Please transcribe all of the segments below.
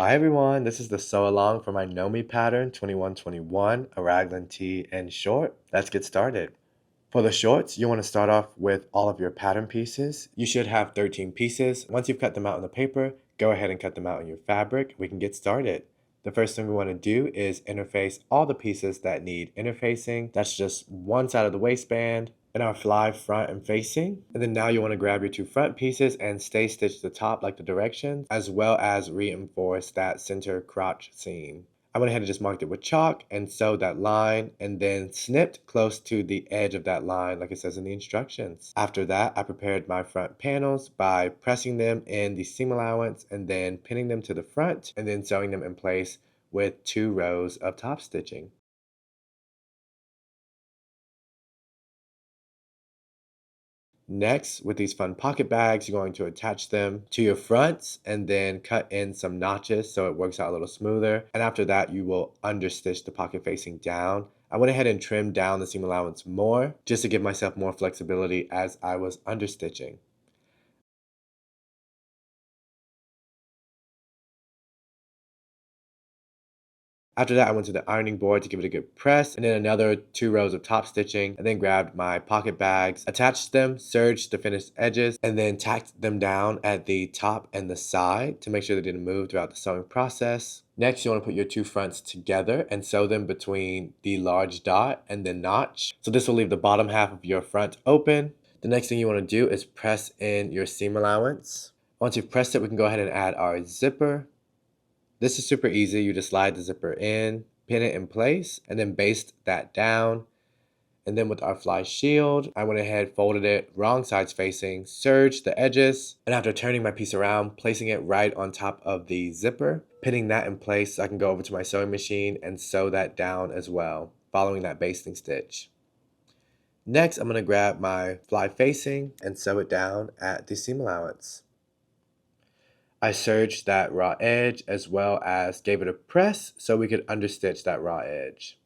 Hi everyone, this is the sew along for my Know Me pattern 2121, a raglan tee and short. Let's get started. For the shorts, you want to start off with all of your pattern pieces. You should have 13 pieces. Once you've cut them out on the paper, go ahead and cut them out on your fabric. We can get started. The first thing we want to do is interface all the pieces that need interfacing. That's just one side of the waistband and our fly front and facing. And then now you want to grab your two front pieces and stay stitch the top like the directions, as well as reinforce that center crotch seam. I went ahead and just marked it with chalk and sewed that line and then snipped close to the edge of that line like it says in the instructions. After that, I prepared my front panels by pressing them in the seam allowance and then pinning them to the front and then sewing them in place with 2 rows of top stitching. Next, with these fun pocket bags, you're going to attach them to your fronts and then cut in some notches so it works out a little smoother. And after that, you will understitch the pocket facing down. I went ahead and trimmed down the seam allowance more just to give myself more flexibility as I was understitching. After that, I went to the ironing board to give it a good press, and then another 2 rows of top stitching, and then grabbed my pocket bags, attached them, serged the finished edges, and then tacked them down at the top and the side to make sure they didn't move throughout the sewing process. Next, you want to put your two fronts together and sew them between the large dot and the notch. So this will leave the bottom half of your front open. The next thing you want to do is press in your seam allowance. Once you've pressed it, we can go ahead and add our zipper. This is super easy. You just slide the zipper in, pin it in place, and then baste that down. And then with our fly shield, I went ahead, folded it wrong sides facing, serged the edges, and after turning my piece around, placing it right on top of the zipper, pinning that in place so I can go over to my sewing machine and sew that down as well, following that basting stitch. Next, I'm going to grab my fly facing and sew it down at the seam allowance. I serged that raw edge as well as gave it a press so we could understitch that raw edge.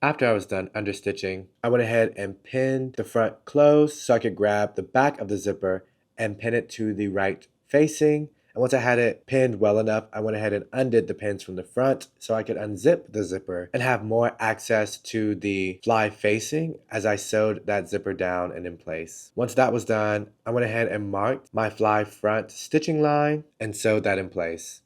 After I was done understitching, I went ahead and pinned the front closed so I could grab the back of the zipper and pin it to the right facing. And once I had it pinned well enough, I went ahead and undid the pins from the front so I could unzip the zipper and have more access to the fly facing as I sewed that zipper down and in place. Once that was done, I went ahead and marked my fly front stitching line and sewed that in place.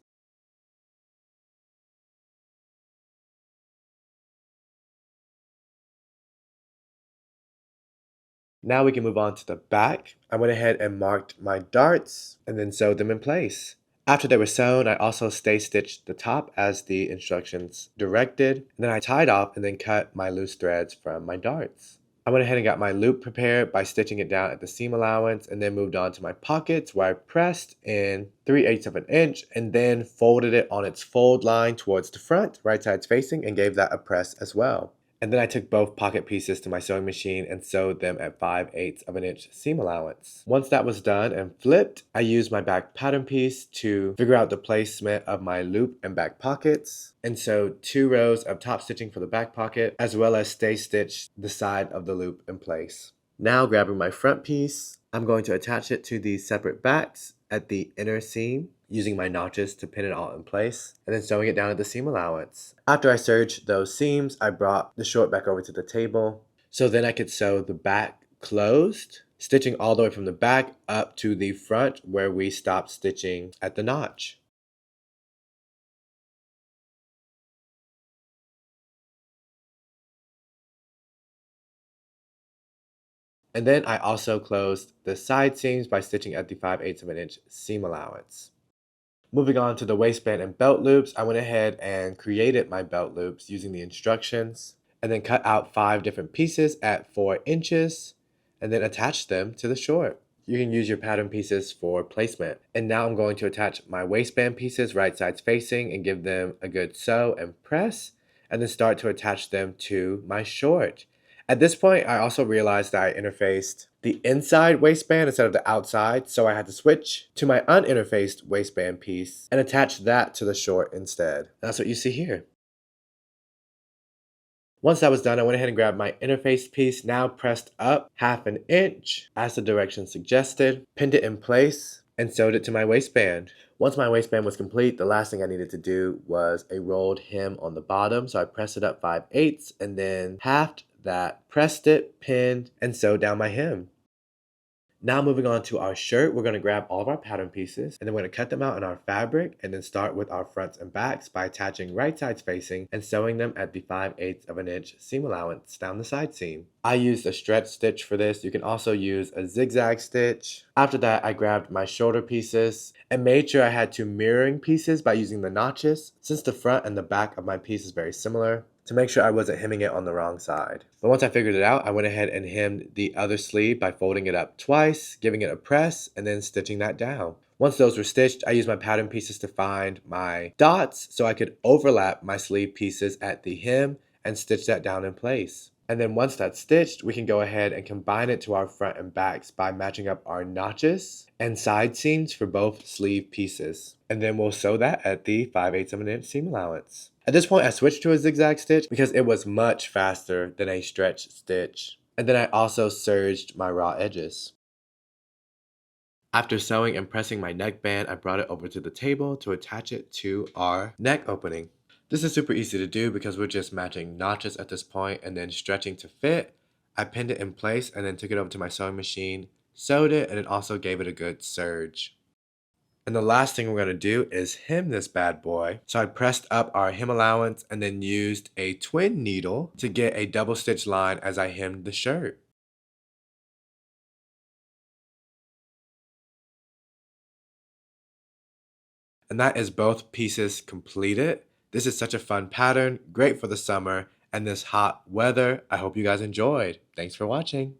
Now we can move on to the back. I went ahead and marked my darts and then sewed them in place. After they were sewn, I also stay stitched the top as the instructions directed. And then I tied off and then cut my loose threads from my darts. I went ahead and got my loop prepared by stitching it down at the seam allowance and then moved on to my pockets where I pressed in 3/8 of an inch and then folded it on its fold line towards the front, right sides facing, and gave that a press as well. And then I took both pocket pieces to my sewing machine and sewed them at 5/8 of an inch seam allowance. Once that was done and flipped, I used my back pattern piece to figure out the placement of my loop and back pockets and sewed 2 rows of top stitching for the back pocket as well as stay stitched the side of the loop in place. Now grabbing my front piece, I'm going to attach it to the separate backs at the inner seam using my notches to pin it all in place and then sewing it down at the seam allowance. After I serged those seams, I brought the short back over to the table so then I could sew the back closed, stitching all the way from the back up to the front where we stopped stitching at the notch. And then I also closed the side seams by stitching at the 5/8 of an inch seam allowance. Moving on to the waistband and belt loops, I went ahead and created my belt loops using the instructions and then cut out 5 different pieces at 4 inches and then attached them to the short. You can use your pattern pieces for placement. And now I'm going to attach my waistband pieces right sides facing and give them a good sew and press and then start to attach them to my short. At this point, I also realized that I interfaced the inside waistband instead of the outside, so I had to switch to my uninterfaced waistband piece and attach that to the short instead. That's what you see here. Once that was done, I went ahead and grabbed my interface piece, now pressed up 1/2 inch as the directions suggested, pinned it in place, and sewed it to my waistband. Once my waistband was complete, the last thing I needed to do was a rolled hem on the bottom, so I pressed it up 5/8 and then halved that, pressed it, pinned, and sewed down my hem. Now moving on to our shirt, we're going to grab all of our pattern pieces and then we're going to cut them out in our fabric and then start with our fronts and backs by attaching right sides facing and sewing them at the 5/8 of an inch seam allowance down the side seam. I used a stretch stitch for this. You can also use a zigzag stitch. After that, I grabbed my shoulder pieces and made sure I had 2 mirroring pieces by using the notches, since the front and the back of my piece is very similar, to make sure I wasn't hemming it on the wrong side. But once I figured it out, I went ahead and hemmed the other sleeve by folding it up twice, giving it a press, and then stitching that down. Once those were stitched, I used my pattern pieces to find my dots so I could overlap my sleeve pieces at the hem and stitch that down in place. And then once that's stitched, we can go ahead and combine it to our front and backs by matching up our notches and side seams for both sleeve pieces. And then we'll sew that at the 5/8 of an inch seam allowance. At this point, I switched to a zigzag stitch because it was much faster than a stretch stitch. And then I also serged my raw edges. After sewing and pressing my neckband, I brought it over to the table to attach it to our neck opening. This is super easy to do because we're just matching notches at this point and then stretching to fit. I pinned it in place and then took it over to my sewing machine, sewed it, and it also gave it a good serge. And the last thing we're going to do is hem this bad boy. So I pressed up our hem allowance and then used a twin needle to get a double stitch line as I hemmed the shirt. And that is both pieces completed. This is such a fun pattern, great for the summer and this hot weather. I hope you guys enjoyed. Thanks for watching.